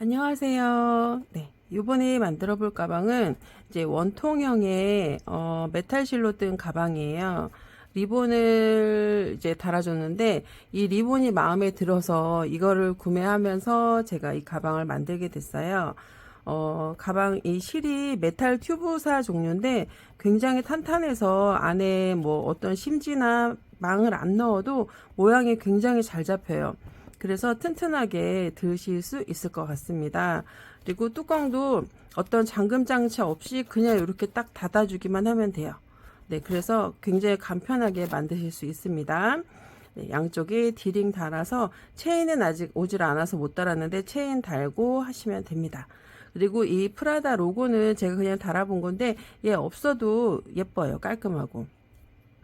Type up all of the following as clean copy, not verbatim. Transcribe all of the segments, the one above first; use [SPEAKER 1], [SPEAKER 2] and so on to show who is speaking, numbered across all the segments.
[SPEAKER 1] 안녕하세요. 네. 요번에 만들어 볼 가방은 이제 원통형의 메탈실로 뜬 가방이에요. 리본을 이제 달아줬는데 이 리본이 마음에 들어서 이거를 구매하면서 제가 이 가방을 만들게 됐어요. 가방 이 실이 메탈 튜브사 종류인데 굉장히 탄탄해서 안에 뭐 어떤 심지나 망을 안 넣어도 모양이 굉장히 잘 잡혀요. 그래서 튼튼하게 드실 수 있을 것 같습니다. 그리고 뚜껑도 어떤 잠금 장치 없이 그냥 이렇게 딱 닫아주기만 하면 돼요. 네, 그래서 굉장히 간편하게 만드실 수 있습니다. 네, 양쪽에 디링 달아서 체인은 아직 오질 않아서 못 달았는데 체인 달고 하시면 됩니다. 그리고 이 프라다 로고는 제가 그냥 달아본 건데 얘 없어도 예뻐요. 깔끔하고.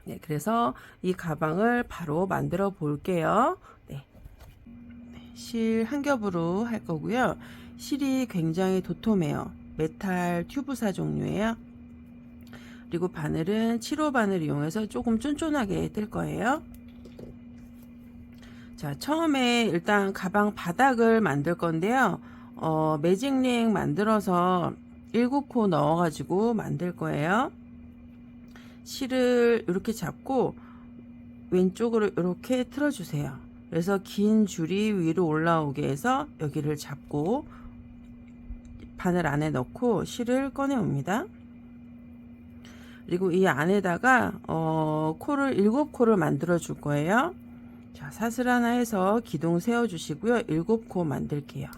[SPEAKER 1] 네, 그래서 이 가방을 바로 만들어 볼게요. 네. 실 한 겹으로 할 거고요. 실이 굉장히 도톰해요. 메탈 튜브사 종류예요. 그리고 바늘은 7호 바늘 이용해서 조금 쫀쫀하게 뜰 거예요. 자, 처음에 일단 가방 바닥을 만들 건데요. 매직링 만들어서 7코 넣어가지고 만들 거예요. 실을 이렇게 잡고 왼쪽으로 이렇게 틀어주세요. 그래서 긴 줄이 위로 올라오게 해서 여기를 잡고 바늘 안에 넣고 실을 꺼내 옵니다. 그리고 이 안에다가 코를 7코를 만들어 줄 거예요. 자, 사슬 하나 해서 기둥 세워 주시고요. 7코 만들게요.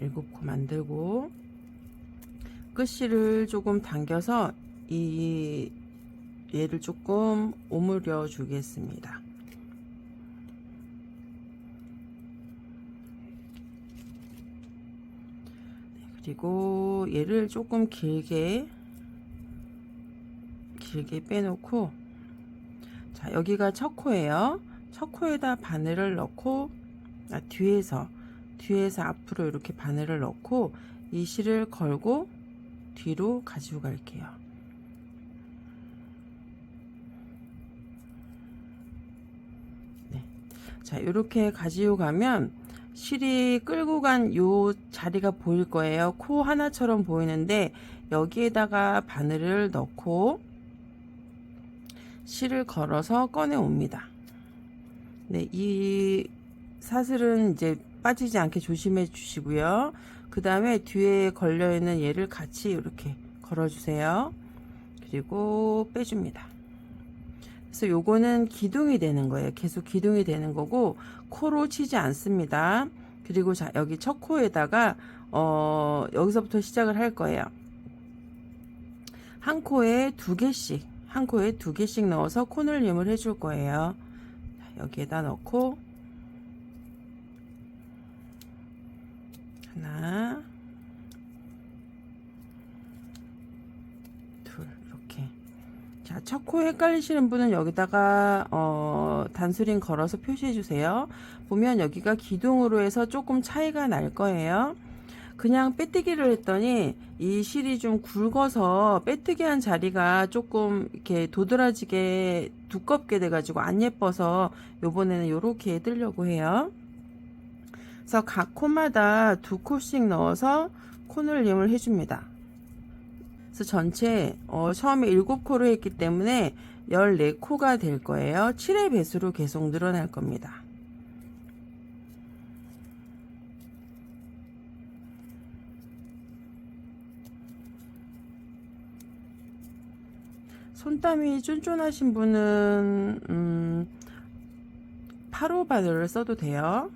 [SPEAKER 1] 일곱 코 만들고 끝실을 조금 당겨서 이 얘를 조금 오므려 주겠습니다. 그리고 얘를 조금 길게 빼놓고, 자, 여기가 첫 코예요. 첫 코에다 바늘을 넣고, 뒤에서 앞으로 이렇게 바늘을 넣고 이 실을 걸고 뒤로 가지고 갈게요. 네. 자, 이렇게 가지고 가면 실이 끌고 간 요 자리가 보일 거예요. 코 하나처럼 보이는데 여기에다가 바늘을 넣고 실을 걸어서 꺼내 옵니다. 네, 이 사슬은 이제 빠지지 않게 조심해 주시고요. 그 다음에 뒤에 걸려 있는 얘를 같이 이렇게 걸어 주세요. 그리고 빼줍니다. 그래서 요거는 기둥이 되는 거예요. 계속 기둥이 되는 거고 코로 치지 않습니다. 그리고 자, 여기 첫 코에다가 여기서부터 시작을 할 거예요. 한 코에 두 개씩 넣어서 코늘림을 해줄 거예요. 여기에다 넣고 하나, 둘, 이렇게. 자, 첫 코 헷갈리시는 분은 여기다가 단수링 걸어서 표시해 주세요. 보면 여기가 기둥으로 해서 조금 차이가 날 거예요. 그냥 빼뜨기를 했더니 이 실이 좀 굵어서 빼뜨기 한 자리가 조금 이렇게 도드라지게 두껍게 돼가지고 안 예뻐서 요번에는 요렇게 뜨려고 해요. 그래서 각 코마다 2코씩 넣어서 코늘림을 해줍니다. 그래서 전체 처음에 7코로 했기 때문에 14코가 될 거예요. 7의 배수로 계속 늘어날 겁니다. 손땀이 쫀쫀하신 분은 8호 바늘을 써도 돼요.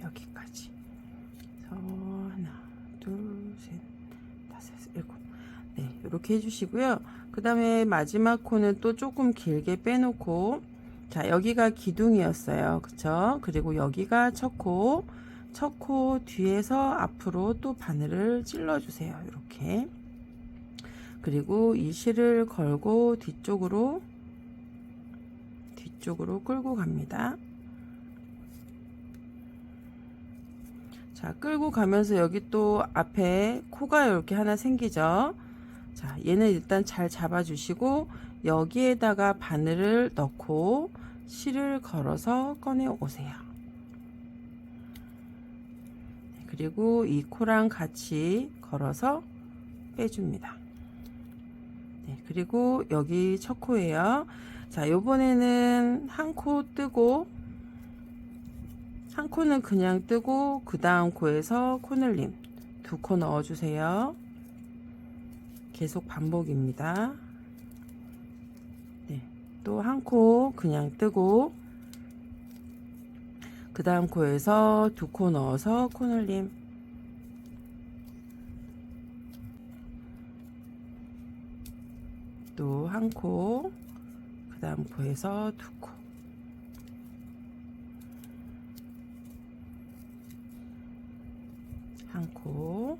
[SPEAKER 1] 여기까지. 하나, 둘, 셋, 다섯, 일곱. 네, 이렇게 해주시고요. 그 다음에 마지막 코는 또 조금 길게 빼놓고, 자, 여기가 기둥이었어요. 그쵸? 그리고 여기가 첫 코, 첫 코 뒤에서 앞으로 또 바늘을 찔러주세요. 이렇게. 그리고 이 실을 걸고 뒤쪽으로 끌고 갑니다. 자, 끌고 가면서 여기 또 앞에 코가 이렇게 하나 생기죠. 자, 얘는 일단 잘 잡아주시고 여기에다가 바늘을 넣고 실을 걸어서 꺼내 오세요. 그리고 이 코랑 같이 걸어서 빼줍니다. 네, 그리고 여기 첫 코예요. 자, 요번에는 한 코 뜨고, 한 코는 그냥 뜨고 그 다음 코에서 코늘림 두 코 넣어주세요. 계속 반복입니다. 네, 또 한 코 그냥 뜨고 그 다음 코에서 두 코 넣어서 코늘림. 또 한 코, 그 다음 코에서 두 코. 한 코,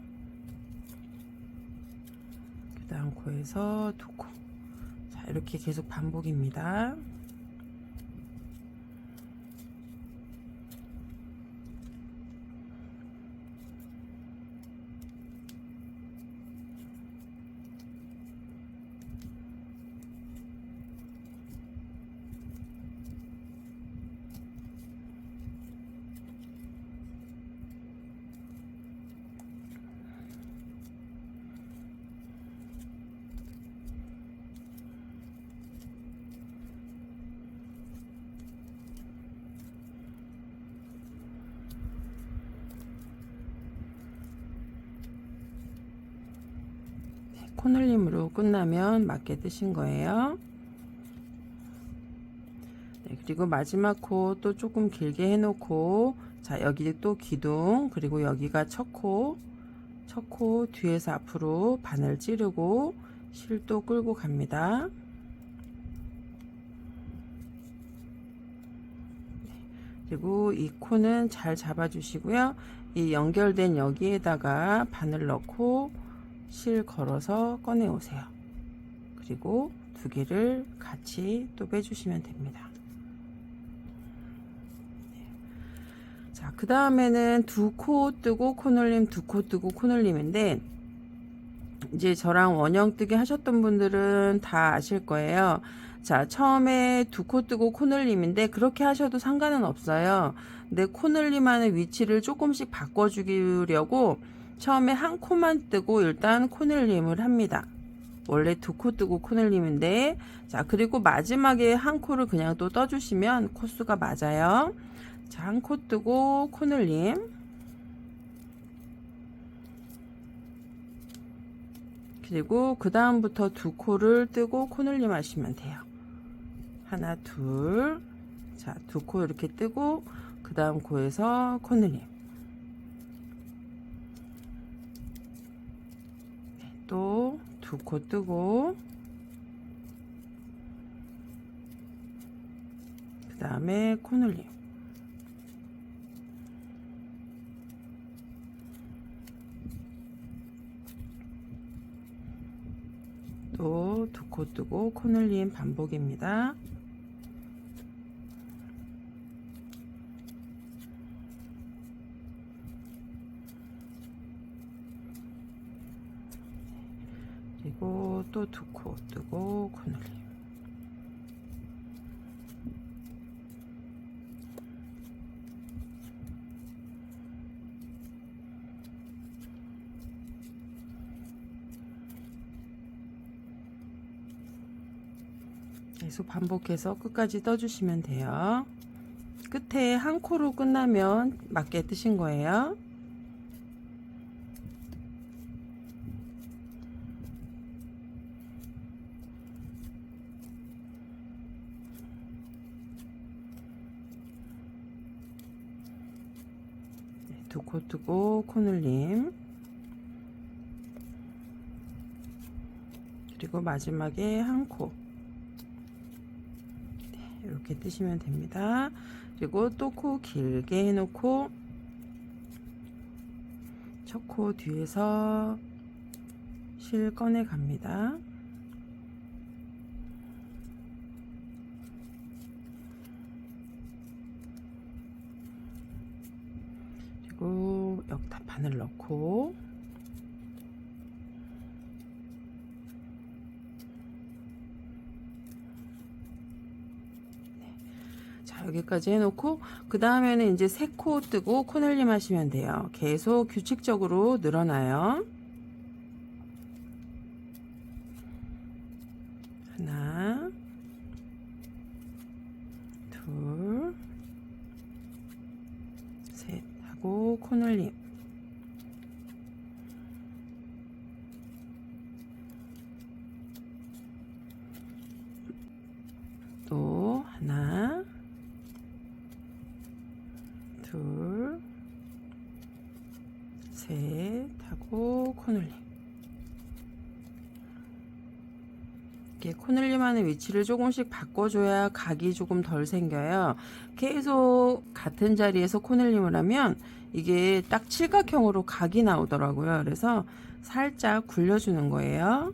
[SPEAKER 1] 그 다음 코에서 두 코. 자, 이렇게 계속 반복입니다. 코늘림으로 끝나면 맞게 뜨신 거예요. 네, 그리고 마지막 코 또 조금 길게 해놓고, 자, 여기 또 기둥, 그리고 여기가 첫 코 뒤에서 앞으로 바늘 찌르고 실도 끌고 갑니다. 그리고 이 코는 잘 잡아주시고요. 이 연결된 여기에다가 바늘 넣고 실 걸어서 꺼내 오세요. 그리고 두 개를 같이 또 빼주시면 됩니다. 자, 그 다음에는 두 코 뜨고 코늘림, 두 코 뜨고 코늘림인데, 이제 저랑 원형 뜨기 하셨던 분들은 다 아실 거예요. 자, 처음에 두 코 뜨고 코늘림인데 그렇게 하셔도 상관은 없어요. 근데 코늘림하는 위치를 조금씩 바꿔주려고 처음에 한 코만 뜨고 일단 코늘림을 합니다. 원래 두 코 뜨고 코늘림인데, 자, 그리고 마지막에 한 코를 그냥 또 떠주시면 코수가 맞아요. 자, 한 코 뜨고 코늘림. 그리고 그 다음부터 두 코를 뜨고 코늘림 하시면 돼요. 하나, 둘. 자, 두 코 이렇게 뜨고 그 다음 코에서 코늘림. 또 두 코 뜨고 그 다음에 코늘림. 또 두 코 뜨고 코늘림 반복입니다. 그리고 또 두 코 뜨고 코늘림. 계속 반복해서 끝까지 떠주시면 돼요. 끝에 한 코로 끝나면 맞게 뜨신 거예요. 두 코 뜨고 코늘림, 그리고 마지막에 한 코. 이렇게 뜨시면 됩니다. 그리고 또 코 길게 해놓고 첫 코 뒤에서 실 꺼내 갑니다. 그리고 역탑판을 넣고 여기까지 해놓고 그 다음에는 이제 세 코 뜨고 코늘림 하시면 돼요. 계속 규칙적으로 늘어나요. 하나, 둘, 셋 하고 코늘림, 또 하나, 둘, 셋 하고 코늘림. 이렇게 코늘림 하는 위치를 조금씩 바꿔줘야 각이 조금 덜 생겨요. 계속 같은 자리에서 코늘림을 하면 이게 딱 칠각형으로 각이 나오더라고요. 그래서 살짝 굴려주는 거예요.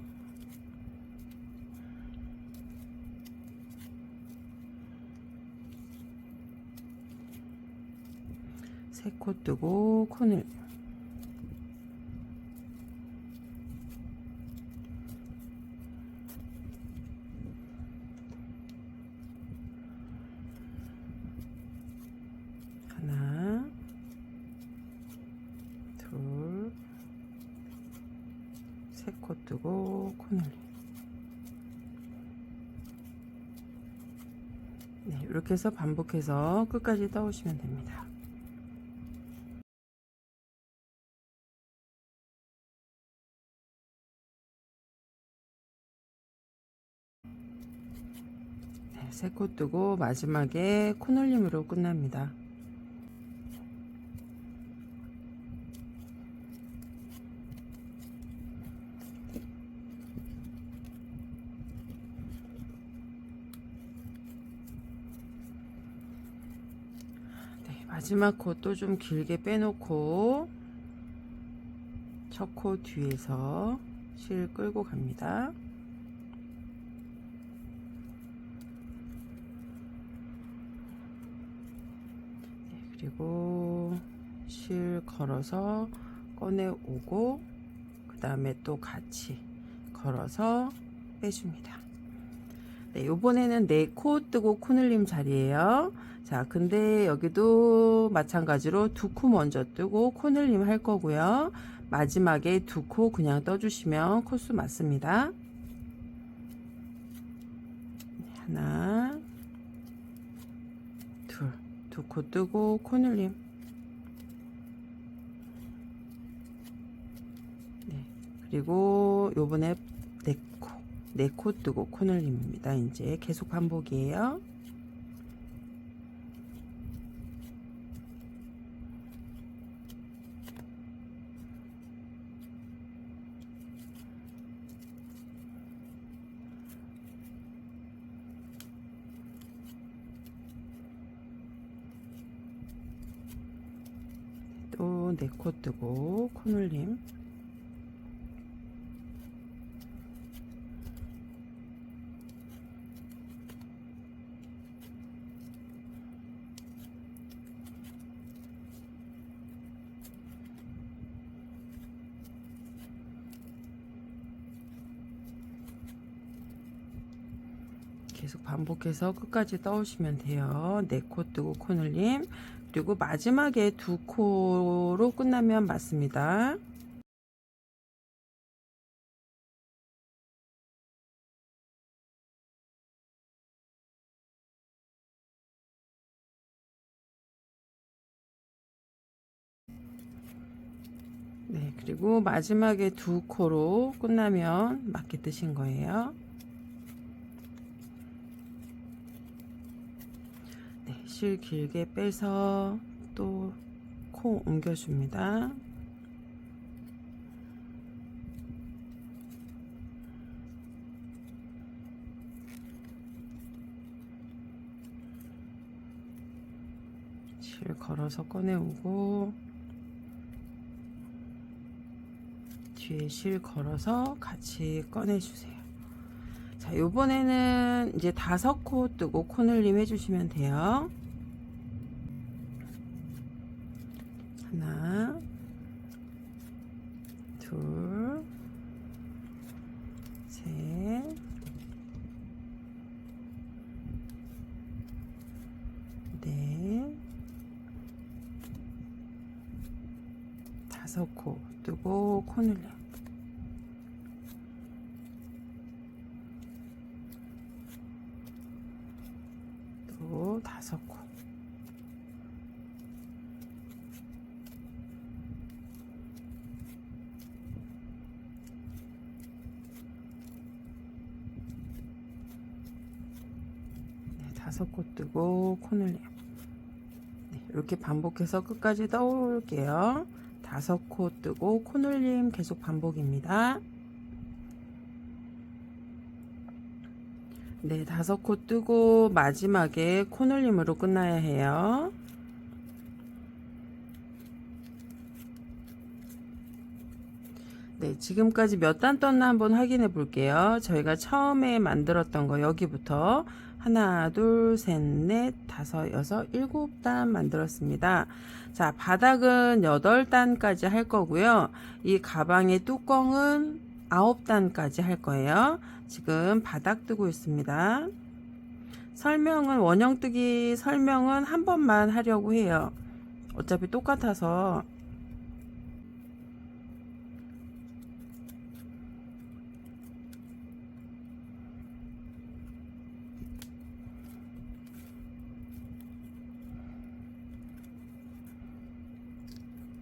[SPEAKER 1] 세 코 뜨고 코늘, 하나, 둘, 세 코 뜨고 코늘. 네, 이렇게 해서 반복해서 끝까지 떠오시면 됩니다. 네, 세 코 뜨고 마지막에 코늘림으로 끝납니다. 마지막 코도 좀 길게 빼놓고 첫 코 뒤에서 실 끌고 갑니다. 네, 그리고 실 걸어서 꺼내 오고 그 다음에 또 같이 걸어서 빼줍니다. 네, 요번에는 네 코 뜨고 코늘림 자리에요. 자, 근데 여기도 마찬가지로 두 코 먼저 뜨고 코늘림 할 거고요. 마지막에 두 코 그냥 떠주시면 코수 맞습니다. 하나, 둘, 두 코 뜨고 코늘림. 네, 그리고 요번에 네 코 뜨고 코늘림입니다. 이제 계속 반복이에요. 또 네 코 뜨고 코늘림. 계속 반복해서 끝까지 떠오시면 돼요. 네 코 뜨고 코늘림. 그리고 마지막에 두 코로 끝나면 맞습니다. 네, 그리고 마지막에 두 코로 끝나면 맞게 뜨신 거예요. 네, 실 길게 빼서 또 코 코 옮겨줍니다. 실 걸어서 꺼내오고 뒤에 실 걸어서 같이 꺼내주세요. 자, 요번에는 이제 5코 뜨고 코늘림 해주시면 돼요. 하나, 둘, 셋, 넷, 5코 뜨고 코늘림. 또 5코. 네, 5코 뜨고 코늘림. 네, 이렇게 반복해서 끝까지 떠올게요. 5코 뜨고 코늘림 계속 반복입니다. 네, 5코 뜨고 마지막에 코늘림으로 끝나야 해요. 네, 지금까지 몇 단 떴나 한번 확인해 볼게요. 저희가 처음에 만들었던 거 여기부터 하나, 둘, 셋, 넷, 다섯, 여섯, 7단 만들었습니다. 자, 바닥은 8단까지 할 거고요. 이 가방의 뚜껑은 9단까지 할 거예요. 지금 바닥 뜨고 있습니다. 설명은 원형뜨기 설명은 한 번만 하려고 해요. 어차피 똑같아서.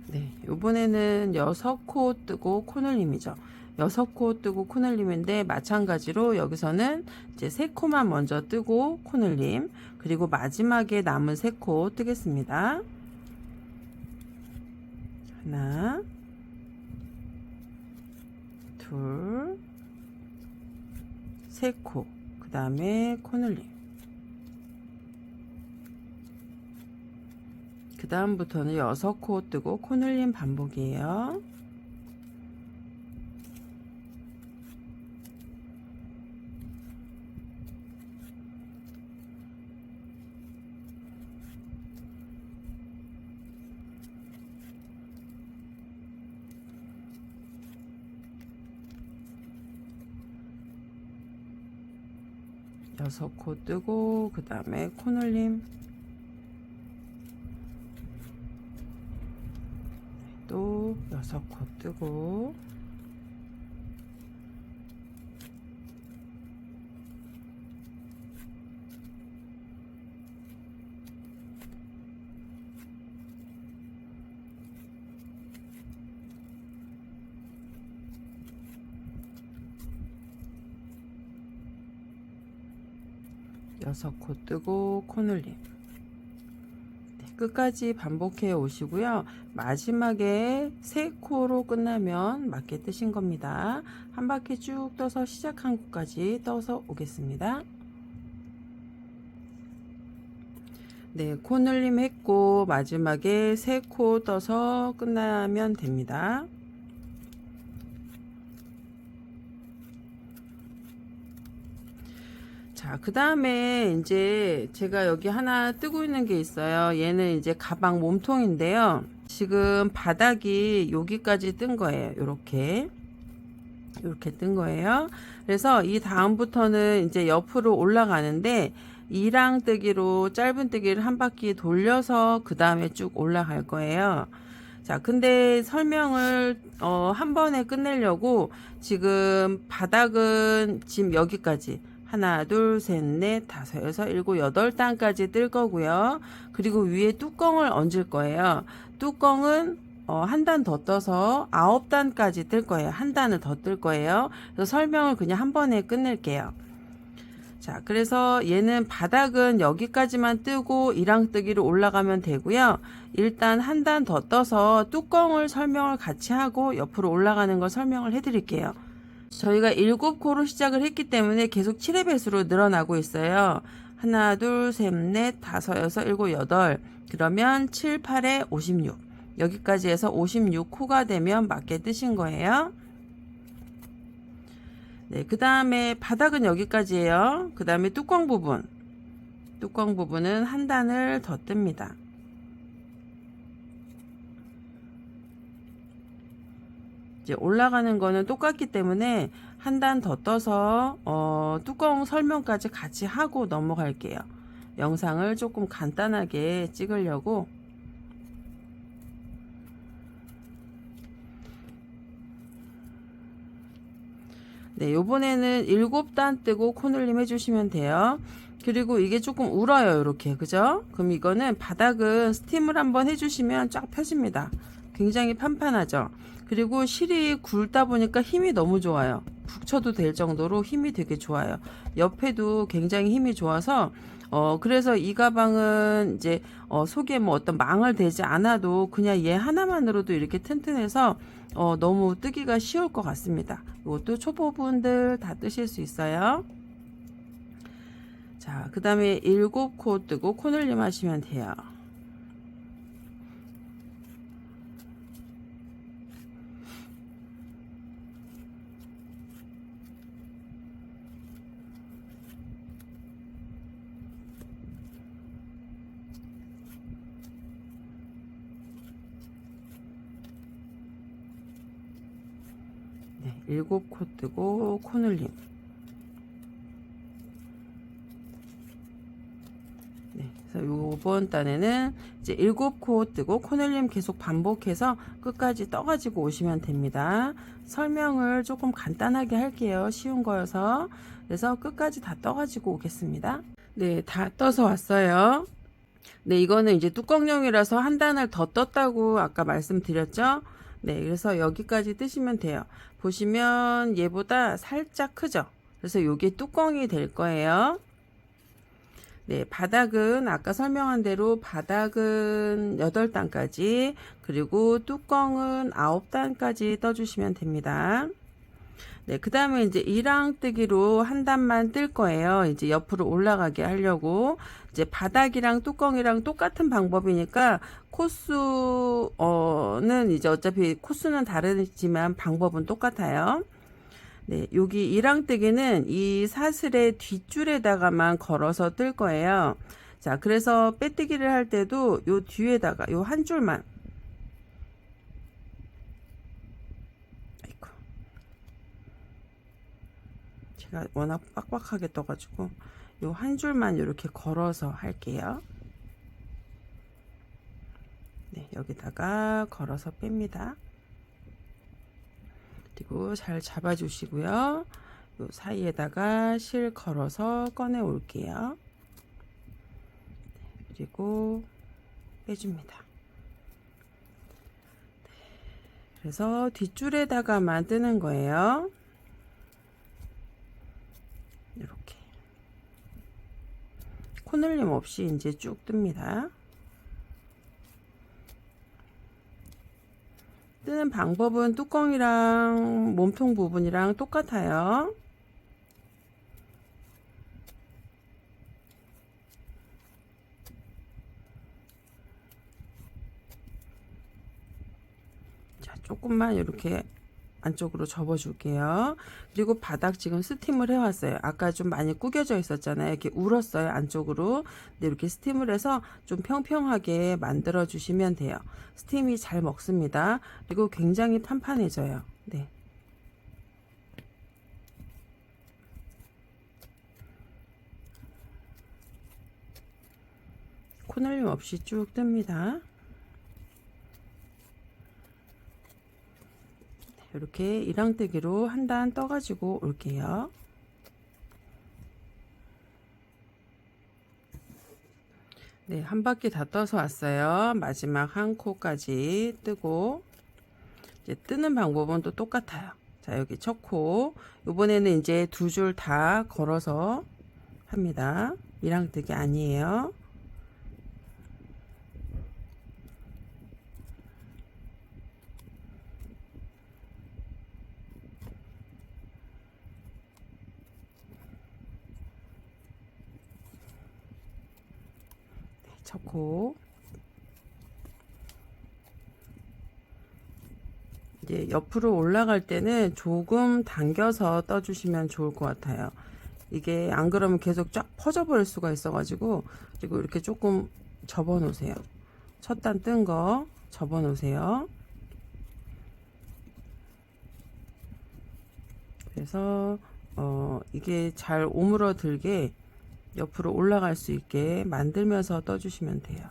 [SPEAKER 1] 네, 요번에는 6코 뜨고 코늘림이죠. 6코 뜨고 코늘림인데 마찬가지로 여기서는 이제 3코만 먼저 뜨고 코늘림, 그리고 마지막에 남은 3코 뜨겠습니다. 하나, 둘, 3코, 그 다음에 코늘림. 그 다음부터는 6코 뜨고 코늘림 반복이에요. 여섯 코 뜨고 그 다음에 코늘림, 또 6코 뜨고 여섯 코 뜨고 코늘림. 끝까지 반복해 오시고요. 마지막에 3코로 끝나면 맞게 뜨신 겁니다. 한 바퀴 쭉 떠서 시작한 곳까지 떠서 오겠습니다. 네, 코늘림 했고 마지막에 3코 떠서 끝나면 됩니다. 자, 그 다음에 이제 제가 여기 하나 뜨고 있는 게 있어요. 얘는 이제 가방 몸통인데요. 지금 바닥이 여기까지 뜬 거예요. 이렇게 뜬 거예요. 그래서 이 다음부터는 이제 옆으로 올라가는데 이랑 뜨기로 짧은 뜨기를 한 바퀴 돌려서 그 다음에 쭉 올라갈 거예요. 자, 근데 설명을 한 번에 끝내려고 지금 바닥은 지금 여기까지 하나, 둘, 셋, 넷, 다섯, 여섯, 7, 8단까지 뜰 거고요. 그리고 위에 뚜껑을 얹을 거예요. 뚜껑은 한 단 더 떠서 9단까지 뜰 거예요. 한 단을 더 뜰 거예요. 그래서 설명을 그냥 한 번에 끝낼게요. 자, 그래서 얘는 바닥은 여기까지만 뜨고 이랑뜨기로 올라가면 되고요. 일단 한 단 더 떠서 뚜껑을 설명을 같이 하고 옆으로 올라가는 걸 설명을 해 드릴게요. 저희가 7코로 시작을 했기 때문에 계속 7의 배수로 늘어나고 있어요. 하나, 둘, 셋, 넷, 다섯, 여섯, 일곱, 여덟. 그러면 7, 8에 56. 여기까지 해서 56코가 되면 맞게 뜨신 거예요. 네, 그 다음에 바닥은 여기까지예요. 그 다음에 뚜껑 부분은 한 단을 더 뜹니다. 이제 올라가는 거는 똑같기 때문에 한 단 더 떠서 뚜껑 설명까지 같이 하고 넘어갈게요. 영상을 조금 간단하게 찍으려고. 네, 요번에는 7단 뜨고 코늘림 해주시면 돼요. 그리고 이게 조금 울어요, 이렇게. 그죠? 그럼 이거는 바닥은 스팀을 한번 해주시면 쫙 펴집니다. 굉장히 판판하죠? 그리고 실이 굵다 보니까 힘이 너무 좋아요. 북 쳐도 될 정도로 힘이 되게 좋아요. 옆에도 굉장히 힘이 좋아서 그래서 이 가방은 이제 속에 뭐 어떤 망을 대지 않아도 그냥 얘 하나만으로도 이렇게 튼튼해서 너무 뜨기가 쉬울 것 같습니다. 이것도 초보분들 다 뜨실 수 있어요. 자, 그 다음에 7코 뜨고 코늘림 하시면 돼요. 네, 7코 뜨고 코늘림. 네, 그래서 요번 단에는 이제 7코 뜨고 코늘림 계속 반복해서 끝까지 떠가지고 오시면 됩니다. 설명을 조금 간단하게 할게요. 쉬운 거여서. 그래서 끝까지 다 떠가지고 오겠습니다. 네, 다 떠서 왔어요. 네, 이거는 이제 뚜껑용이라서 한 단을 더 떴다고 아까 말씀드렸죠. 네, 그래서 여기까지 뜨시면 돼요. 보시면 얘보다 살짝 크죠. 그래서 요게 뚜껑이 될 거예요. 네, 바닥은 아까 설명한 대로 바닥은 8단까지, 그리고 뚜껑은 9단까지 떠주시면 됩니다. 네, 그 다음에 이제 이랑뜨기로 한 단만 뜰 거예요. 이제 옆으로 올라가게 하려고. 이제 바닥이랑 뚜껑이랑 똑같은 방법이니까 코스는 이제 어차피 코스는 다르지만 방법은 똑같아요. 네, 여기 이랑뜨기는 이 사슬의 뒷줄에다가만 걸어서 뜰 거예요. 자, 그래서 빼뜨기를 할 때도 요 뒤에다가 요 한 줄만. 아이고. 제가 워낙 빡빡하게 떠가지고 요 한 줄만 이렇게 걸어서 할게요. 네, 여기다가 걸어서 뺍니다. 그리고 잘 잡아 주시고요. 요 사이에다가 실 걸어서 꺼내 올게요. 그리고 빼줍니다. 그래서 뒷줄에다가만 뜨는 거예요. 이렇게 코늘림 없이 이제 쭉 뜹니다. 뜨는 방법은 뚜껑이랑 몸통 부분이랑 똑같아요. 자, 조금만 이렇게 안쪽으로 접어 줄게요. 그리고 바닥 지금 스팀을 해 왔어요. 아까 좀 많이 구겨져 있었잖아요. 이렇게 울었어요, 안쪽으로. 근데 이렇게 스팀을 해서 좀 평평하게 만들어 주시면 돼요. 스팀이 잘 먹습니다. 그리고 굉장히 판판해져요. 네. 코늘림 없이 쭉 뜹니다. 이렇게 이랑뜨기로 한 단 떠가지고 올게요. 네, 한 바퀴 다 떠서 왔어요. 마지막 한 코까지 뜨고, 이제 뜨는 방법은 또 똑같아요. 자, 여기 첫 코. 이번에는 이제 두 줄 다 걸어서 합니다. 밀항뜨기 아니에요. 쳤고, 이제 옆으로 올라갈 때는 조금 당겨서 떠주시면 좋을 것 같아요. 이게 안 그러면 계속 쫙 퍼져버릴 수가 있어가지고, 그리고 이렇게 조금 접어 놓으세요. 첫 단 뜬 거 접어 놓으세요. 그래서 이게 잘 오므러들게 옆으로 올라갈 수 있게 만들면서 떠주시면 돼요.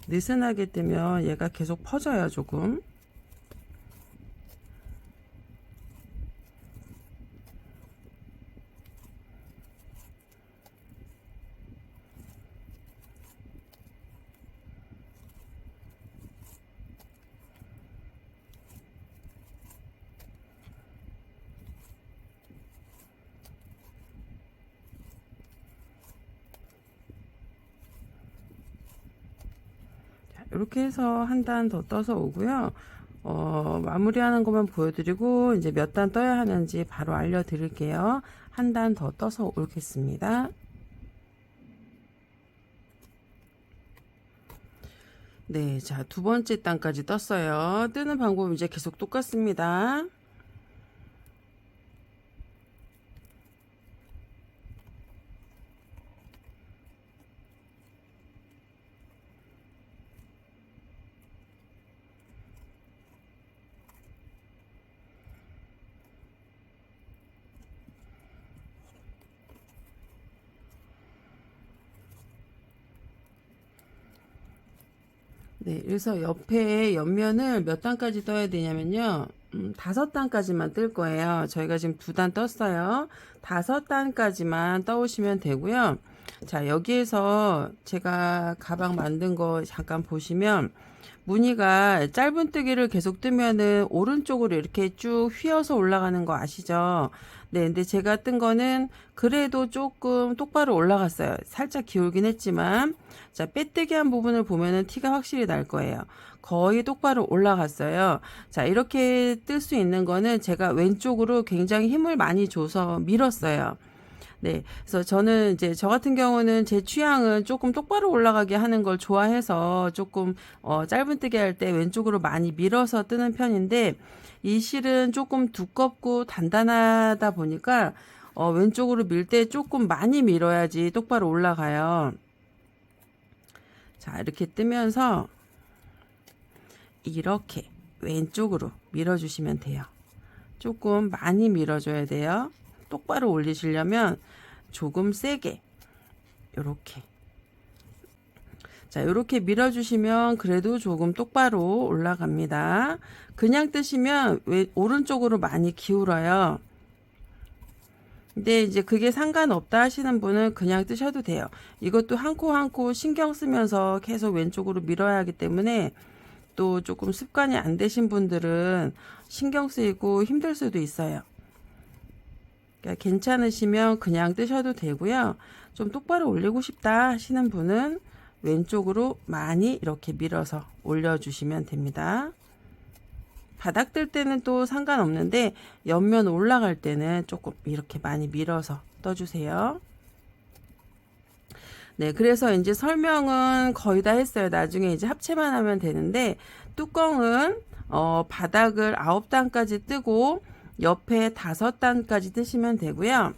[SPEAKER 1] 느슨하게 뜨면 얘가 계속 퍼져요, 조금. 이렇게 해서 한 단 더 떠서 오고요. 마무리하는 것만 보여드리고 이제 몇 단 떠야 하는지 바로 알려드릴게요. 한 단 더 떠서 오겠습니다. 네, 자, 두 번째 단까지 떴어요. 뜨는 방법 이제 계속 똑같습니다. 네, 그래서 옆에 옆면을 몇 단까지 떠야 되냐면요. 5단까지만 뜰 거예요. 저희가 지금 2단 떴어요. 5단까지만 떠오시면 되고요. 자, 여기에서 제가 가방 만든 거 잠깐 보시면 무늬가 짧은뜨기를 계속 뜨면은 오른쪽으로 이렇게 쭉 휘어서 올라가는 거 아시죠? 네, 근데 제가 뜬 거는 그래도 조금 똑바로 올라갔어요. 살짝 기울긴 했지만, 자, 빼뜨기 한 부분을 보면은 티가 확실히 날 거예요. 거의 똑바로 올라갔어요. 자, 이렇게 뜰 수 있는 거는 제가 왼쪽으로 굉장히 힘을 많이 줘서 밀었어요. 네. 그래서 저는 이제 저 같은 경우는 제 취향은 조금 똑바로 올라가게 하는 걸 좋아해서 조금 짧은뜨기 할 때 왼쪽으로 많이 밀어서 뜨는 편인데 이 실은 조금 두껍고 단단하다 보니까 왼쪽으로 밀 때 조금 많이 밀어야지 똑바로 올라가요. 자, 이렇게 뜨면서 이렇게 왼쪽으로 밀어주시면 돼요. 조금 많이 밀어줘야 돼요. 똑바로 올리시려면 조금 세게 요렇게, 자, 요렇게 밀어주시면 그래도 조금 똑바로 올라갑니다. 그냥 뜨시면 오른쪽으로 많이 기울어요. 근데 이제 그게 상관없다 하시는 분은 그냥 뜨셔도 돼요. 이것도 한 코 한 코 신경 쓰면서 계속 왼쪽으로 밀어야 하기 때문에 또 조금 습관이 안 되신 분들은 신경 쓰이고 힘들 수도 있어요. 그러니까 괜찮으시면 그냥 뜨셔도 되고요. 좀 똑바로 올리고 싶다 하시는 분은 왼쪽으로 많이 이렇게 밀어서 올려주시면 됩니다. 바닥 뜰 때는 또 상관없는데 옆면 올라갈 때는 조금 이렇게 많이 밀어서 떠주세요. 네, 그래서 이제 설명은 거의 다 했어요. 나중에 이제 합체만 하면 되는데 뚜껑은 바닥을 9단까지 뜨고 옆에 5단까지 뜨시면 되고요.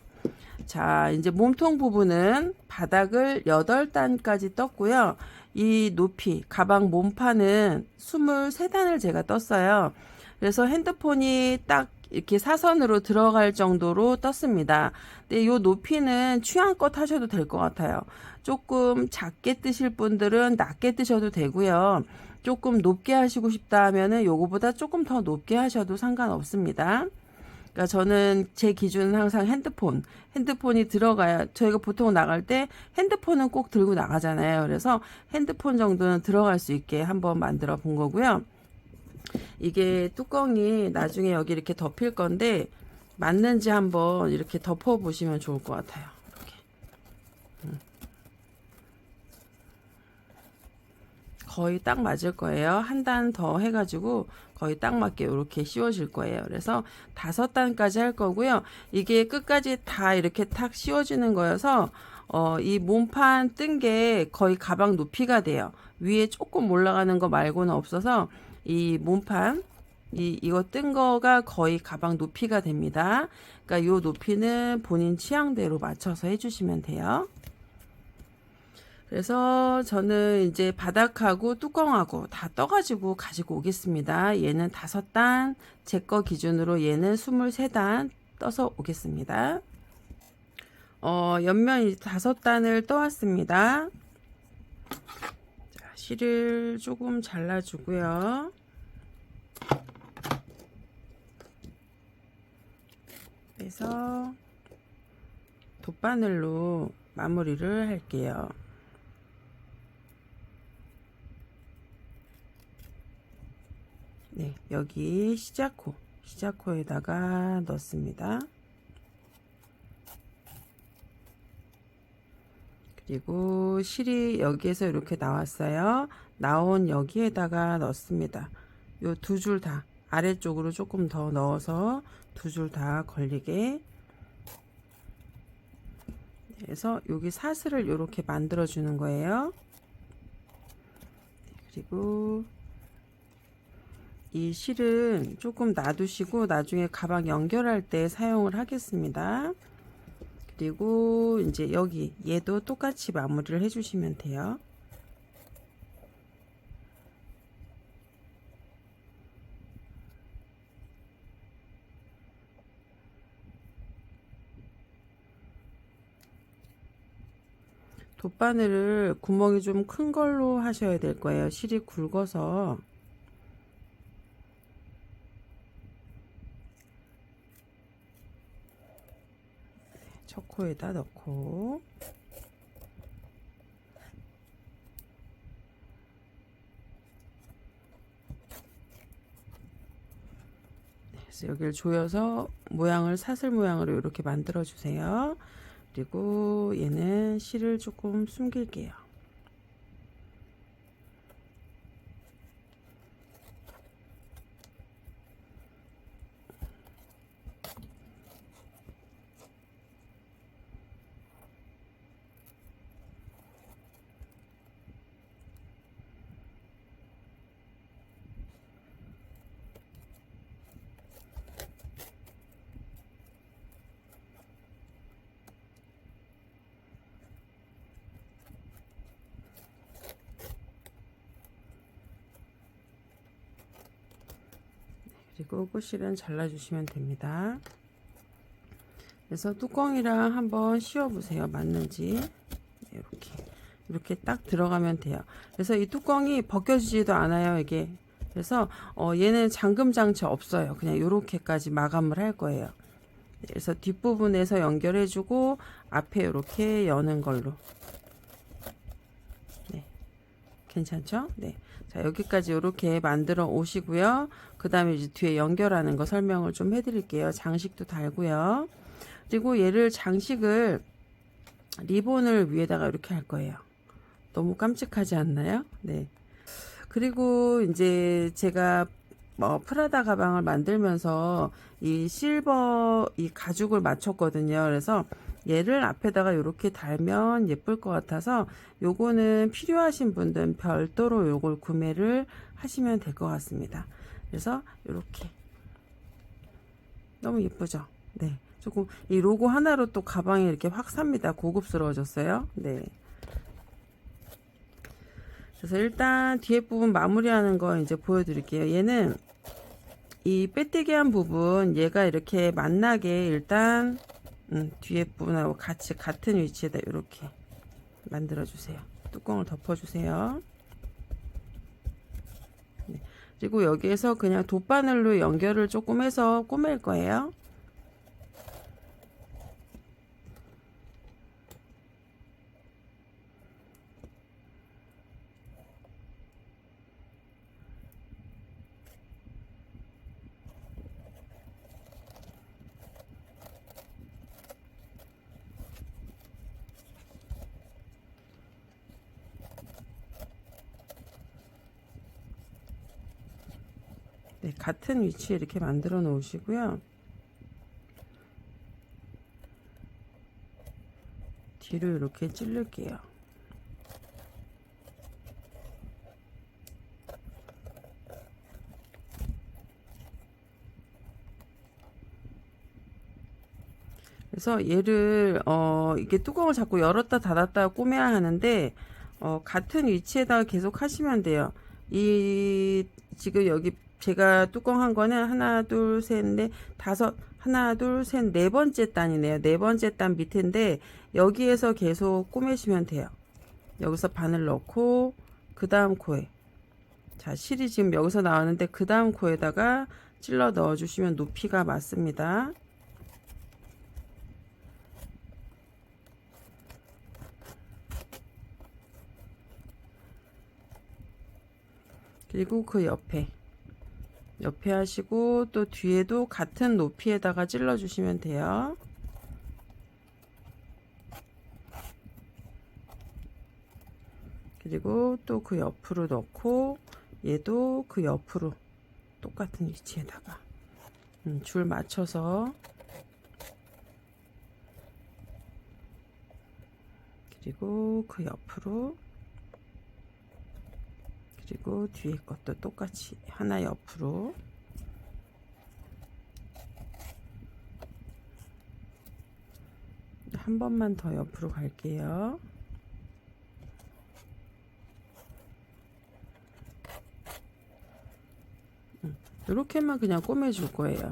[SPEAKER 1] 자, 이제 몸통 부분은 바닥을 8단까지 떴고요. 이 높이, 가방 몸판은 23단을 제가 떴어요. 그래서 핸드폰이 딱 이렇게 사선으로 들어갈 정도로 떴습니다. 근데 이 높이는 취향껏 하셔도 될 것 같아요. 조금 작게 뜨실 분들은 낮게 뜨셔도 되고요. 조금 높게 하시고 싶다 하면은 요거보다 조금 더 높게 하셔도 상관없습니다. 그러니까 저는 제 기준은 항상 핸드폰이 들어가야, 저희가 보통 나갈 때 핸드폰은 꼭 들고 나가잖아요. 그래서 핸드폰 정도는 들어갈 수 있게 한번 만들어 본 거고요. 이게 뚜껑이 나중에 여기 이렇게 덮일 건데 맞는지 한번 이렇게 덮어 보시면 좋을 것 같아요. 이렇게 거의 딱 맞을 거예요. 한 단 더 해가지고 거의 딱 맞게 이렇게 씌워질 거예요. 그래서 5단까지 할 거고요. 이게 끝까지 다 이렇게 탁 씌워지는 거여서 이 몸판 뜬 게 거의 가방 높이가 돼요. 위에 조금 올라가는 거 말고는 없어서 이 몸판 이거 뜬 거가 거의 가방 높이가 됩니다. 그러니까 요 높이는 본인 취향대로 맞춰서 해주시면 돼요. 그래서 저는 이제 바닥하고 뚜껑하고 다 떠가지고 가지고 오겠습니다. 얘는 5단, 제 거 기준으로 얘는 23단 떠서 오겠습니다. 옆면 5단을 떠왔습니다. 자, 실을 조금 잘라주고요. 그래서 돗바늘로 마무리를 할게요. 네, 여기 시작코에다가 넣습니다. 그리고 실이 여기에서 이렇게 나왔어요. 나온 여기에다가 넣습니다. 요 2줄 다 아래쪽으로 조금 더 넣어서 2줄 다 걸리게. 그래서 여기 사슬을 이렇게 만들어 주는 거예요. 그리고 이 실은 조금 놔두시고 나중에 가방 연결할 때 사용을 하겠습니다. 그리고 이제 여기 얘도 똑같이 마무리를 해주시면 돼요. 돗바늘을 구멍이 좀 큰 걸로 하셔야 될 거예요. 실이 굵어서. 첫 코에다 넣고 그래서 여기를 조여서 모양을 사슬 모양으로 이렇게 만들어 주세요. 그리고 얘는 실을 조금 숨길게요. 그리고 꽃실은 잘라주시면 됩니다. 그래서 뚜껑이랑 한번 씌워 보세요. 맞는지. 이렇게 딱 들어가면 돼요. 그래서 이 뚜껑이 벗겨지지도 않아요. 이게. 그래서 얘는 잠금 장치 없어요. 그냥 이렇게까지 마감을 할 거예요. 그래서 뒷부분에서 연결해주고 앞에 이렇게 여는 걸로. 네, 괜찮죠? 네. 자, 여기까지 이렇게 만들어 오시고요. 그 다음에 이제 뒤에 연결하는 거 설명을 좀 해드릴게요. 장식도 달고요. 그리고 얘를 장식을 리본을 위에다가 이렇게 할 거예요. 너무 깜찍하지 않나요? 네. 그리고 이제 제가 프라다 가방을 만들면서 이 실버 이 가죽을 맞췄거든요. 그래서 얘를 앞에다가 이렇게 달면 예쁠 것 같아서 요거는 필요하신 분들은 별도로 요걸 구매를 하시면 될 것 같습니다. 그래서 이렇게 너무 예쁘죠? 네. 조금 이 로고 하나로 또 가방이 이렇게 확 삽니다. 고급스러워졌어요. 네. 그래서 일단 뒤에 부분 마무리하는 거 이제 보여드릴게요. 얘는 이 빼뜨기한 부분 얘가 이렇게 만나게 일단 뒤에 부분하고 같이 같은 위치에다 이렇게 만들어 주세요. 뚜껑을 덮어 주세요. 네. 그리고 여기에서 그냥 돗바늘로 연결을 조금 해서 꼬맬 거예요. 네, 같은 위치에 이렇게 만들어 놓으시고요. 뒤로 이렇게 찌를게요. 그래서 얘를 이게 뚜껑을 자꾸 열었다 닫았다 꼬매야 하는데 같은 위치에다가 계속 하시면 돼요. 이 지금 여기 제가 뚜껑 한 거는 하나 둘 셋 넷 다섯 하나 둘 셋 네 번째 단이네요. 네 번째 단 밑인데 여기에서 계속 꼬매시면 돼요. 여기서 바늘 넣고 그 다음 코에 자 실이 지금 여기서 나왔는데 그 다음 코에다가 찔러 넣어 주시면 높이가 맞습니다. 그리고 그 옆에 하시고 또 뒤에도 같은 높이에다가 찔러 주시면 돼요. 그리고 또 그 옆으로 넣고 얘도 그 옆으로 똑같은 위치에다가 줄 맞춰서 그리고 그 옆으로 그리고 뒤에 것도 똑같이 하나 옆으로 한 번만 더 옆으로 갈게요. 이렇게만 그냥 꼬매줄 거예요.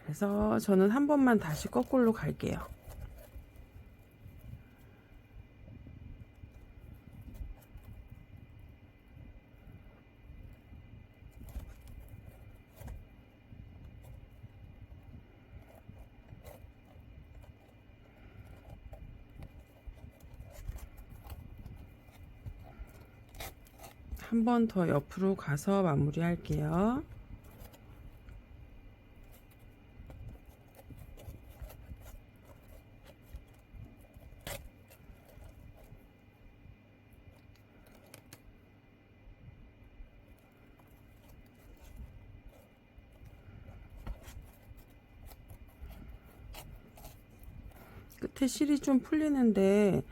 [SPEAKER 1] 그래서 저는 한 번만 다시 거꾸로 갈게요. 한 번 더 옆으로 가서 마무리 할게요. 끝에 실이 좀 풀리는데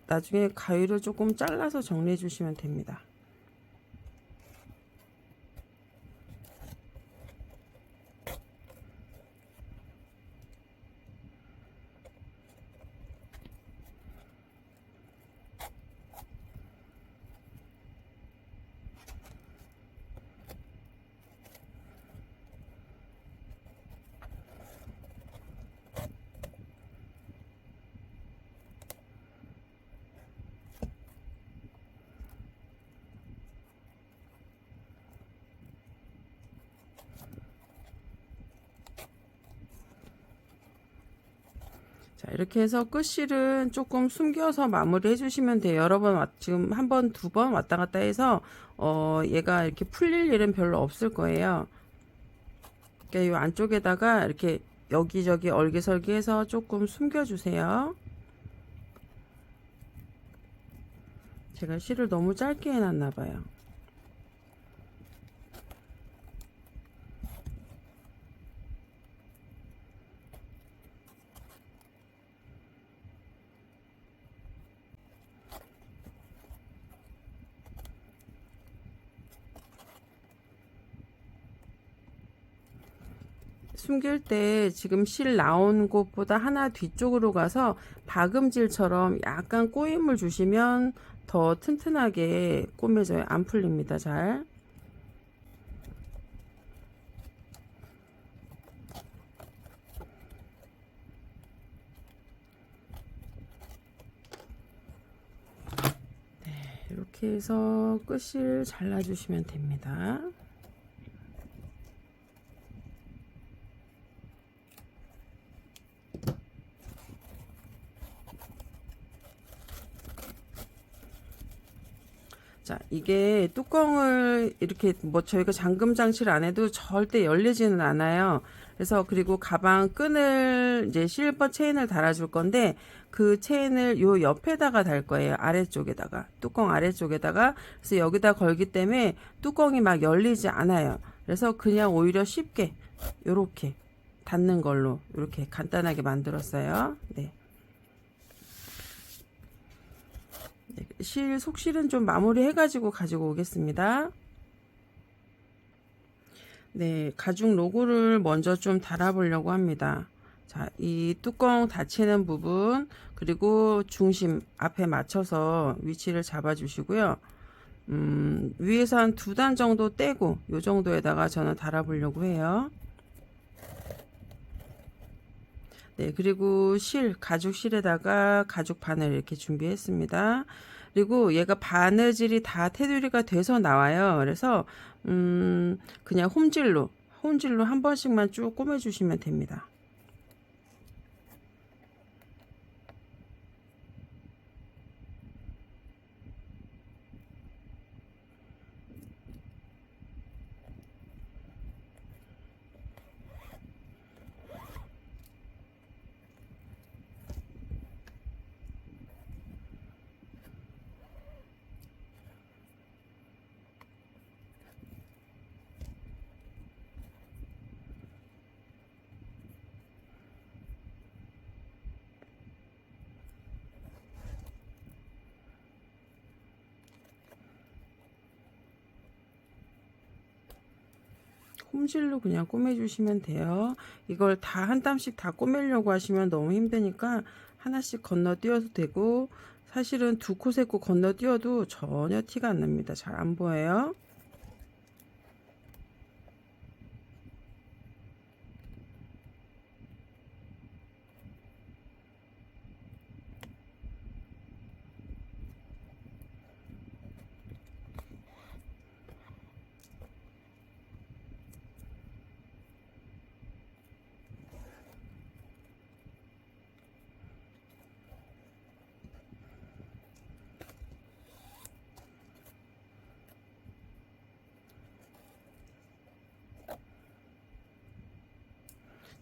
[SPEAKER 1] 나중에 가위로 조금 잘라서 정리해 주시면 됩니다. 자, 이렇게 해서 끝실은 조금 숨겨서 마무리 해주시면 돼요. 여러 번, 지금 한 번, 두 번 왔다 갔다 해서, 얘가 이렇게 풀릴 일은 별로 없을 거예요. 그러니까 이 안쪽에다가 이렇게 여기저기 얼기설기 해서 조금 숨겨주세요. 제가 실을 너무 짧게 해놨나 봐요. 숨길 때 지금 실 나온 곳보다 하나 뒤쪽으로 가서 박음질처럼 약간 꼬임을 주시면 더 튼튼하게 꼬매져요. 안 풀립니다. 잘. 이렇게 해서 끝을 잘라주시면 됩니다. 자, 이게 뚜껑을 이렇게 뭐 저희가 잠금 장치를 안 해도 절대 열리지는 않아요. 그래서 그리고 가방 끈을 이제 실버 체인을 달아줄 건데 그 체인을 요 옆에다가 달 거예요. 아래쪽에다가. 뚜껑 아래쪽에다가. 그래서 여기다 걸기 때문에 뚜껑이 막 열리지 않아요. 그래서 그냥 오히려 쉽게 요렇게 닫는 걸로 이렇게 간단하게 만들었어요. 네. 속실은 좀 마무리 해가지고 가지고 오겠습니다. 네, 가죽 로고를 먼저 좀 달아보려고 합니다. 자, 이 뚜껑 닫히는 부분, 그리고 중심 앞에 맞춰서 위치를 잡아주시고요. 위에서 한 2단 정도 떼고, 요 정도에다가 저는 달아보려고 해요. 네, 그리고 가죽 실에다가 가죽 바늘 이렇게 준비했습니다. 그리고 얘가 바느질이 다 테두리가 돼서 나와요. 그래서 그냥 홈질로 한 번씩만 쭉 꼬매주시면 됩니다. 홈질로 그냥 꼬매주시면 돼요. 이걸 다 한 땀씩 다 꼬매려고 하시면 너무 힘드니까 하나씩 건너뛰어도 되고, 사실은 2코 3코 건너뛰어도 전혀 티가 안 납니다. 잘 안 보여요.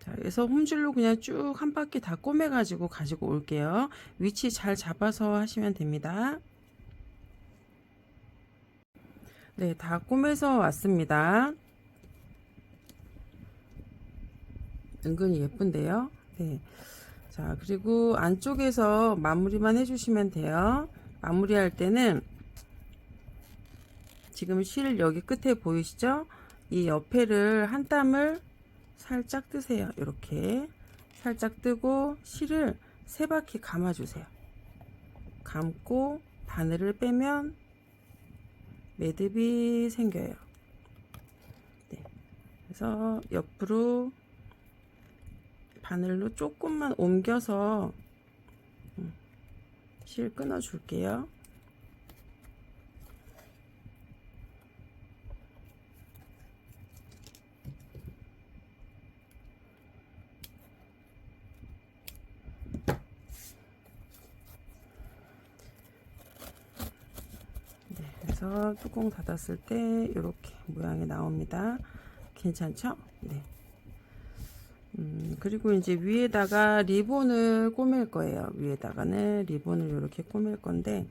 [SPEAKER 1] 자, 그래서 홈줄로 그냥 쭉 한 바퀴 다 꼬매가지고 가지고 올게요. 위치 잘 잡아서 하시면 됩니다. 네, 다 꼬매서 왔습니다. 은근히 예쁜데요. 네. 자, 그리고 안쪽에서 마무리만 해주시면 돼요. 마무리할 때는 지금 실 여기 끝에 보이시죠? 이 옆에를 한 땀을 살짝 뜨세요. 이렇게 살짝 뜨고 실을 3바퀴 감아주세요. 감고 바늘을 빼면 매듭이 생겨요. 네. 그래서 옆으로 바늘로 조금만 옮겨서 실 끊어 줄게요. 네, 그래서 뚜껑 닫았을 때 이렇게 모양이 나옵니다. 괜찮죠? 네. 그리고 이제 위에다가 리본을 꼬맬 거예요. 위에다가는 리본을 이렇게 꼬맬 건데,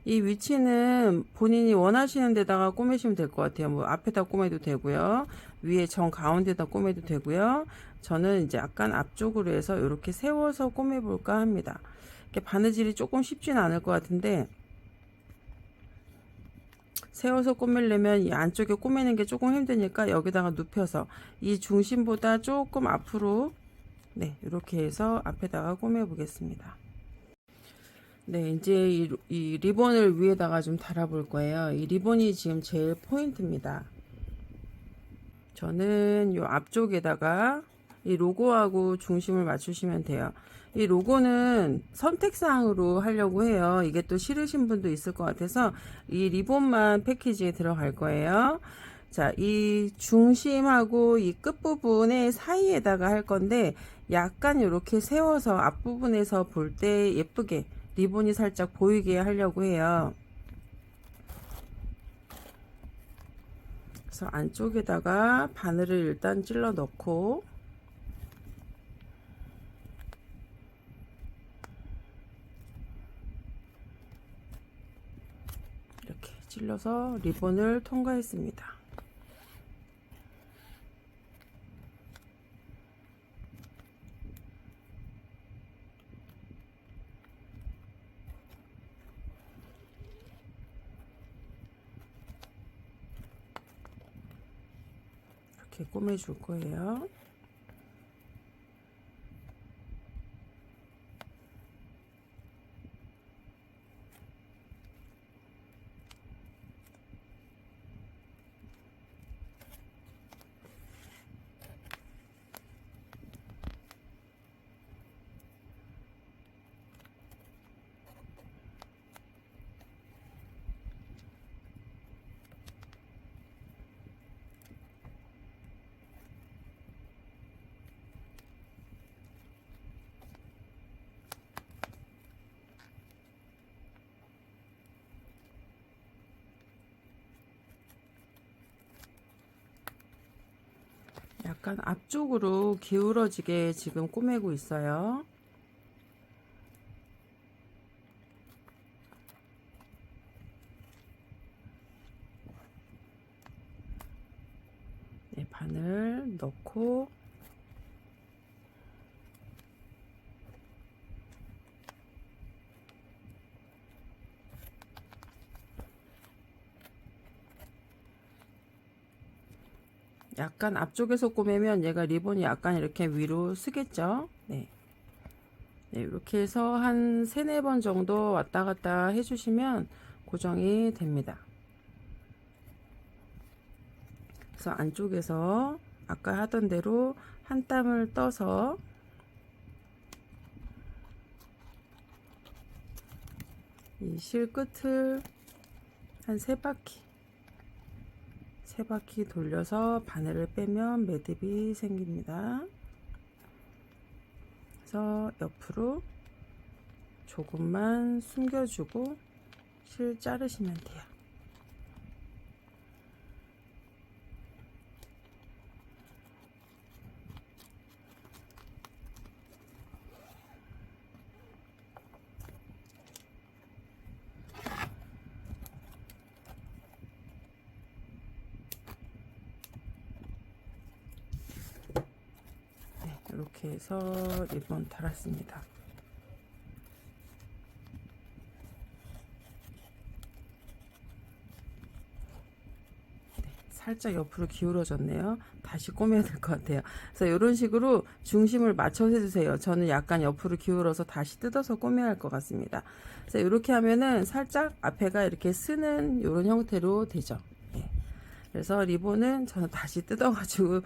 [SPEAKER 1] 이 위치는 본인이 원하시는 데다가 꼬매시면 될 것 같아요. 뭐 앞에다 꼬매도 되고요. 위에 정 가운데다 꼬매도 되고요. 저는 이제 약간 앞쪽으로 해서 이렇게 세워서 꼬매 볼까 합니다. 이렇게 바느질이 조금 쉽진 않을 것 같은데, 세워서 꼬매려면 이 안쪽에 꼬매는 게 조금 힘드니까 여기다가 눕혀서 이 중심보다 조금 앞으로, 네, 이렇게 해서 앞에다가 꼬매 보겠습니다. 네, 이제 이 리본을 위에다가 좀 달아 볼 거예요. 이 리본이 지금 제일 포인트입니다. 저는 요 앞쪽에다가 이 로고하고 중심을 맞추시면 돼요. 이 로고는 선택사항으로 하려고 해요. 이게 또 싫으신 분도 있을 것 같아서 이 리본만 패키지에 들어갈 거예요. 자, 이 중심하고 이 끝부분의 사이에다가 할 건데, 약간 이렇게 세워서 앞부분에서 볼 때 예쁘게 리본이 살짝 보이게 하려고 해요. 그래서 안쪽에다가 바늘을 일단 찔러 넣고 이렇게 찔러서 리본을 통과했습니다. 이렇게 꼬매줄 거예요. 약간 앞쪽으로 기울어지게 지금 꼬매고 있어요. 네, 바늘 넣고 약간 앞쪽에서 꼬매면 얘가 리본이 약간 이렇게 위로 쓰겠죠. 네. 네, 이렇게 해서 한 3, 4번 정도 왔다 갔다 해주시면 고정이 됩니다. 그래서 안쪽에서 아까 하던 대로 한 땀을 떠서 이 실 끝을 한 3바퀴 돌려서 바늘을 빼면 매듭이 생깁니다. 그래서 옆으로 조금만 숨겨주고 실 자르시면 돼요. 이렇게 해서 리본 달았습니다. 네, 살짝 옆으로 기울어졌네요. 다시 꼬매야 될 것 같아요. 그래서 이런 식으로 중심을 맞춰서 해주세요. 저는 약간 옆으로 기울어서 다시 뜯어서 꼬매야 할 것 같습니다. 그래서 이렇게 하면은 살짝 앞에가 이렇게 쓰는 이런 형태로 되죠. 그래서 리본은 저는 다시 뜯어가지고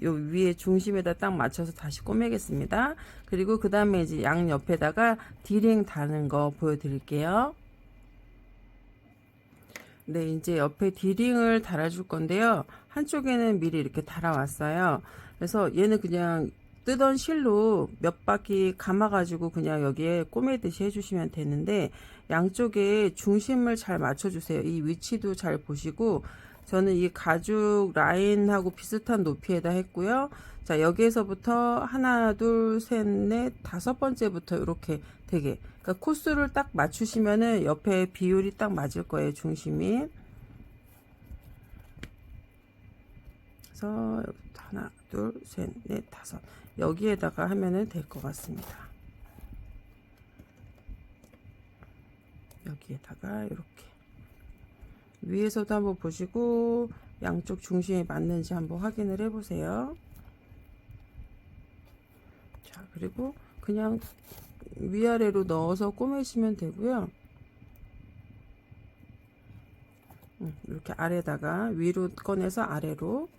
[SPEAKER 1] 요 위에 중심에다 딱 맞춰서 다시 꼬매겠습니다. 그리고 그 다음에 이제 양 옆에다가 디링 다는 거 보여드릴게요. 네, 이제 옆에 디링을 달아줄 건데요. 한쪽에는 미리 이렇게 달아왔어요. 그래서 얘는 그냥 뜨던 실로 몇 바퀴 감아가지고 그냥 여기에 꼬매듯이 해주시면 되는데 양쪽에 중심을 잘 맞춰주세요. 이 위치도 잘 보시고 저는 이 가죽 라인하고 비슷한 높이에다 했고요. 자, 여기에서부터 하나, 둘, 셋, 넷, 5번째부터 이렇게 되게 그러니까 코스를 딱 맞추시면은 옆에 비율이 딱 맞을 거예요. 중심이. 그래서 하나, 둘, 셋, 넷, 5 여기에다가 하면은 될 것 같습니다. 여기에다가 이렇게 위에서도 한번 보시고 양쪽 중심이 맞는지 한번 확인을 해 보세요. 자, 그리고 그냥 위아래로 넣어서 꼬매시면 되고요. 이렇게 아래다가 위로 꺼내서 아래로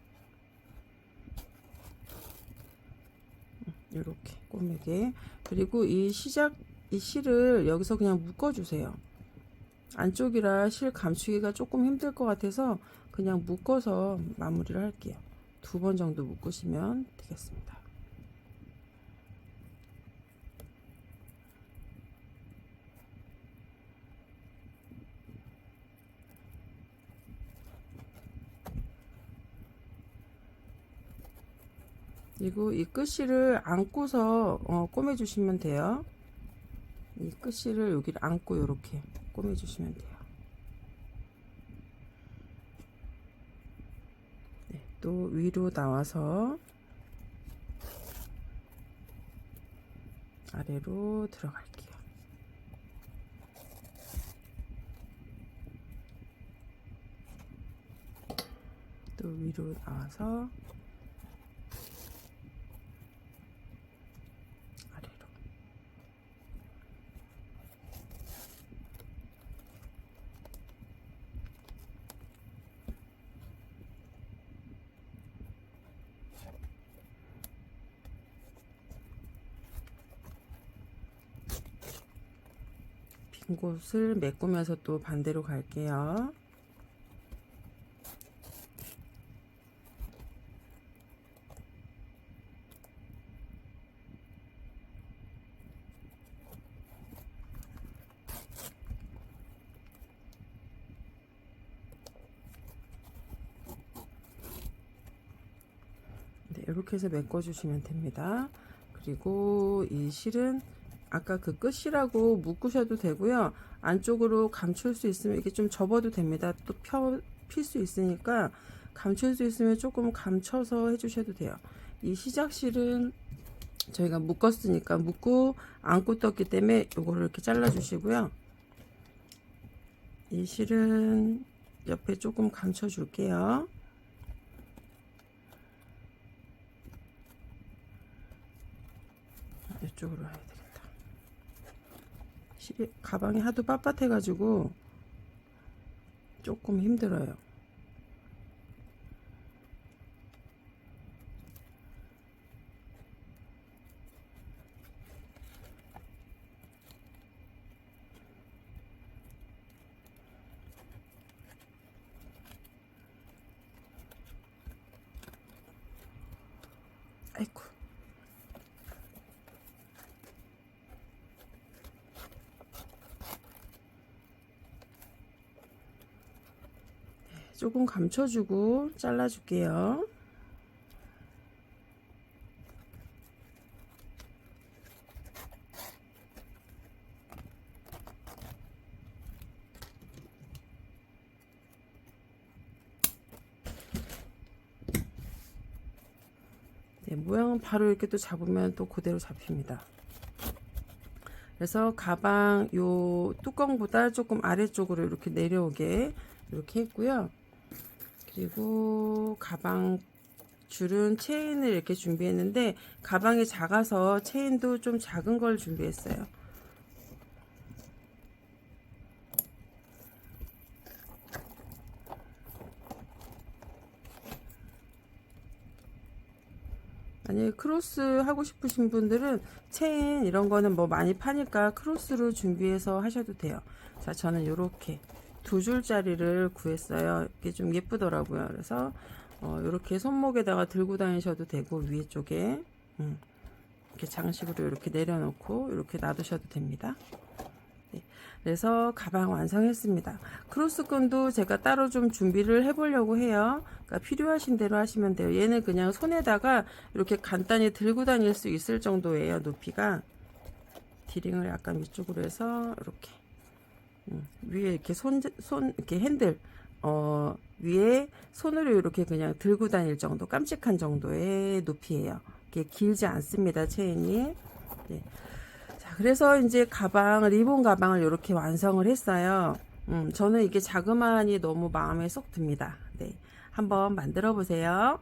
[SPEAKER 1] 이렇게 꼬매게. 그리고 이 실을 여기서 그냥 묶어 주세요. 안쪽이라 실 감추기가 조금 힘들 것 같아서 그냥 묶어서 마무리를 할게요. 2번 정도 묶으시면 되겠습니다. 그리고 이 끝실을 안고서 꼬매주시면 돼요. 이 끝실을 여기를 안고 이렇게 꼬매주시면 돼요. 네, 또 위로 나와서 아래로 들어갈게요. 또 위로 나와서 아래로. 빈 곳을 메꾸면서 또 반대로 갈게요. 네, 이렇게 해서 메꿔 주시면 됩니다. 그리고 이 실은 아까 그 끝이라고 묶으셔도 되고요. 안쪽으로 감출 수 있으면 이게 좀 접어도 됩니다. 또 필 수 있으니까 감출 수 있으면 조금 감춰서 해주셔도 돼요. 이 시작실은 저희가 묶었으니까 묶고 안고 떴기 때문에 요거를 이렇게 잘라 주시고요. 이 실은 옆에 조금 감춰 줄게요. 이쪽으로 해야 되겠다. 실이 가방이 하도 빳빳해 가지고 조금 힘들어요. 아이고. 조금 감춰주고 잘라줄게요. 네, 모양은 바로 이렇게 또 잡으면 또 그대로 잡힙니다. 그래서 가방 요 뚜껑보다 조금 아래쪽으로 이렇게 내려오게 이렇게 했고요. 그리고 가방 줄은 체인을 이렇게 준비했는데 가방이 작아서 체인도 좀 작은 걸 준비했어요. 만약에 크로스 하고 싶으신 분들은 체인 이런 거는 뭐 많이 파니까 크로스로 준비해서 하셔도 돼요. 자, 저는 이렇게 2줄짜리를 구했어요. 이게 좀 예쁘더라고요. 그래서 이렇게 손목에다가 들고 다니셔도 되고 위에 쪽에 이렇게 장식으로 이렇게 내려놓고 이렇게 놔두셔도 됩니다. 네, 그래서 가방 완성했습니다. 크로스끈도 제가 따로 좀 준비를 해보려고 해요. 그러니까 필요하신 대로 하시면 돼요. 얘는 그냥 손에다가 이렇게 간단히 들고 다닐 수 있을 정도예요. 높이가. 디링을 약간 위쪽으로 해서 이렇게 위에 이렇게 이렇게 핸들 위에 손으로 이렇게 그냥 들고 다닐 정도, 깜찍한 정도의 높이예요. 이게 길지 않습니다, 체인이. 네. 자, 그래서 이제 리본 가방을 이렇게 완성을 했어요. 저는 이게 자그마하니 너무 마음에 쏙 듭니다. 네. 한번 만들어 보세요.